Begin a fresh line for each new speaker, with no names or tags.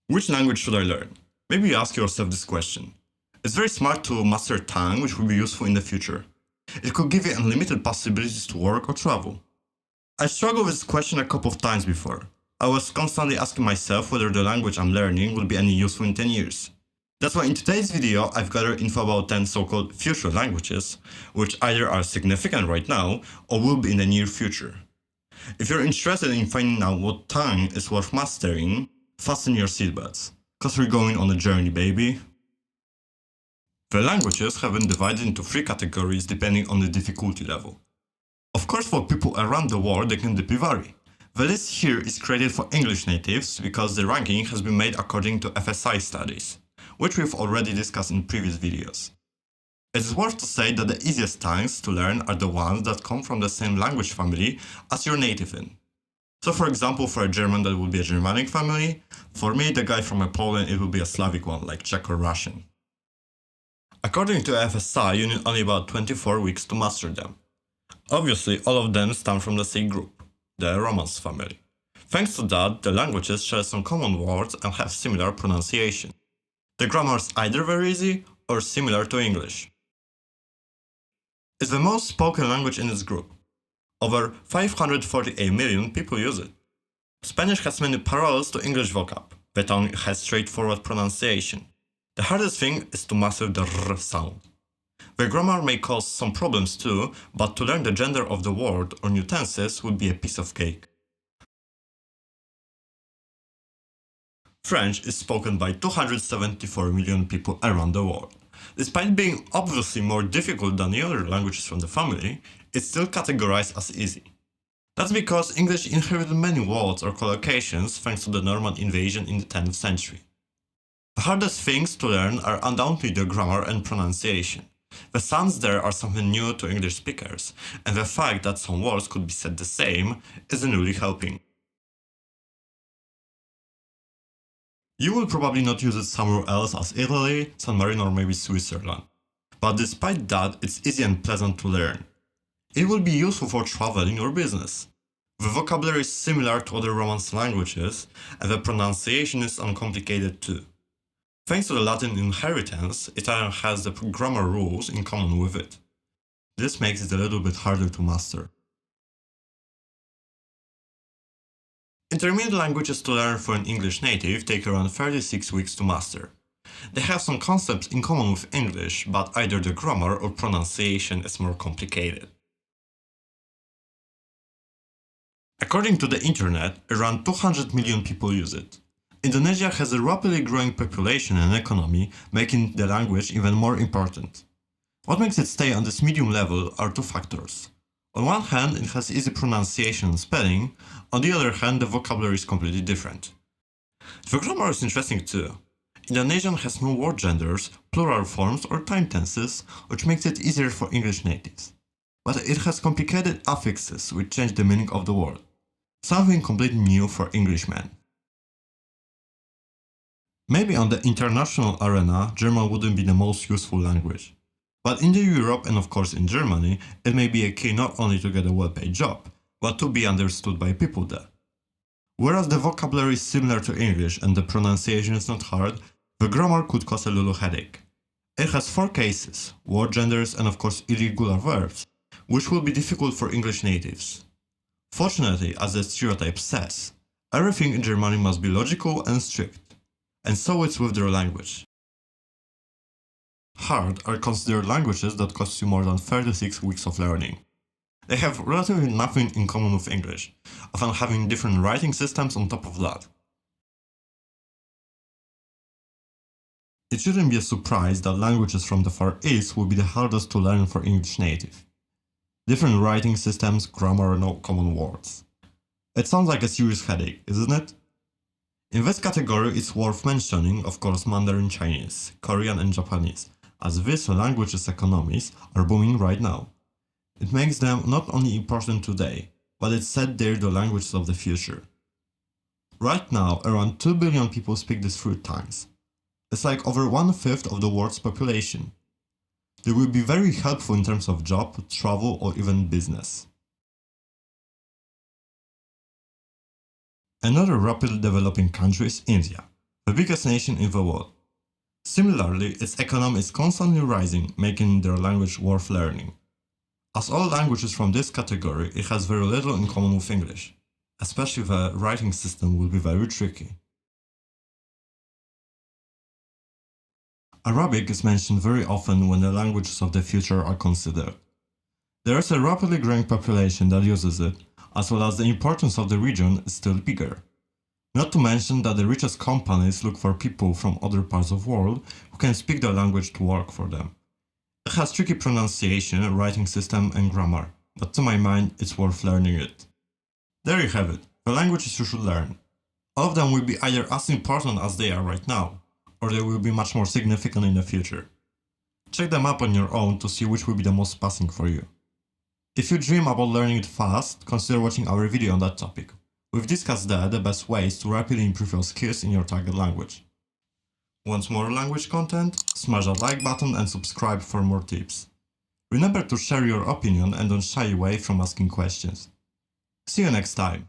Which language should I learn? Maybe you ask yourself this question. It's very smart to master a tongue which will be useful in the future. It could give you unlimited possibilities to work or travel. I struggled with this question a couple of times before. I was constantly asking myself whether the language I'm learning will be any useful in 10 years. That's why in today's video I've gathered info about 10 so-called future languages, which either are significant right now or will be in the near future. If you're interested in finding out what tongue is worth mastering, fasten your seatbelts, cause we're going on a journey, baby. The languages have been divided into 3 categories depending on the difficulty level. Of course, for people around the world they can deeply vary. The list here is created for English natives because the ranking has been made according to FSI studies, which we've already discussed in previous videos. It is worth to say that the easiest tongues to learn are the ones that come from the same language family as you're native in. So for example, for a German that would be a Germanic family, for me the guy from Poland it would be a Slavic one like Czech or Russian. According to FSI, you need only about 24 weeks to master them. Obviously, all of them stem from the same group, the Romance family. Thanks to that, the languages share some common words and have similar pronunciation. The grammar is either very easy or similar to English. It's the most spoken language in this group. Over 548 million people use it. Spanish has many parallels to English vocab. The tongue has straightforward pronunciation. The hardest thing is to master the R sound. The grammar may cause some problems too, but to learn the gender of the word or new tenses would be a piece of cake. French is spoken by 274 million people around the world. Despite being obviously more difficult than the other languages from the family, it's still categorized as easy. That's because English inherited many words or collocations thanks to the Norman invasion in the 10th century. The hardest things to learn are undoubtedly the grammar and pronunciation. The sounds there are something new to English speakers, and the fact that some words could be said the same isn't really helping. You will probably not use it somewhere else as Italy, San Marino or maybe Switzerland. But despite that, it's easy and pleasant to learn. It will be useful for traveling or business. The vocabulary is similar to other Romance languages, and the pronunciation is uncomplicated too. Thanks to the Latin inheritance, Italian has the grammar rules in common with it. This makes it a little bit harder to master. Intermediate languages to learn for an English native take around 36 weeks to master. They have some concepts in common with English, but either the grammar or pronunciation is more complicated. According to the internet, around 200 million people use it. Indonesia has a rapidly growing population and economy, making the language even more important. What makes it stay on this medium level are 2 factors. On one hand, it has easy pronunciation and spelling, on the other hand, the vocabulary is completely different. The grammar is interesting too. Indonesian has no word genders, plural forms or time tenses, which makes it easier for English natives. But it has complicated affixes which change the meaning of the word. Something completely new for Englishmen. Maybe on the international arena, German wouldn't be the most useful language. But in Europe and of course in Germany, it may be a key not only to get a well-paid job, but to be understood by people there. Whereas the vocabulary is similar to English and the pronunciation is not hard, the grammar could cause a little headache. It has 4 cases, word genders and of course irregular verbs, which will be difficult for English natives. Fortunately, as the stereotype says, everything in Germany must be logical and strict, and so it's with their language. Hard are considered languages that cost you more than 36 weeks of learning. They have relatively nothing in common with English, often having different writing systems on top of that. It shouldn't be a surprise that languages from the Far East will be the hardest to learn for English native. Different writing systems, grammar, and no common words. It sounds like a serious headache, isn't it? In this category it's worth mentioning, of course, Mandarin Chinese, Korean and Japanese, as these languages' economies are booming right now. It makes them not only important today, but it's said they're the languages of the future. Right now, around 2 billion people speak these 3 tongues. It's like over 1/5 of the world's population. They will be very helpful in terms of job, travel, or even business. Another rapidly developing country is India. the biggest nation in the world. Similarly, its economy is constantly rising, making their language worth learning. As all languages from this category, it has very little in common with English. Especially the writing system will be very tricky. Arabic is mentioned very often when the languages of the future are considered. There is a rapidly growing population that uses it, as well as the importance of the region is still bigger. Not to mention that the richest companies look for people from other parts of the world who can speak the language to work for them. It has tricky pronunciation, writing system and grammar, but to my mind it's worth learning it. There you have it, the languages you should learn. All of them will be either as important as they are right now, or they will be much more significant in the future. Check them up on your own to see which will be the most passing for you. If you dream about learning it fast, consider watching our video on that topic. We've discussed there the best ways to rapidly improve your skills in your target language. Want more language content? Smash that like button and subscribe for more tips. Remember to share your opinion and don't shy away from asking questions. See you next time!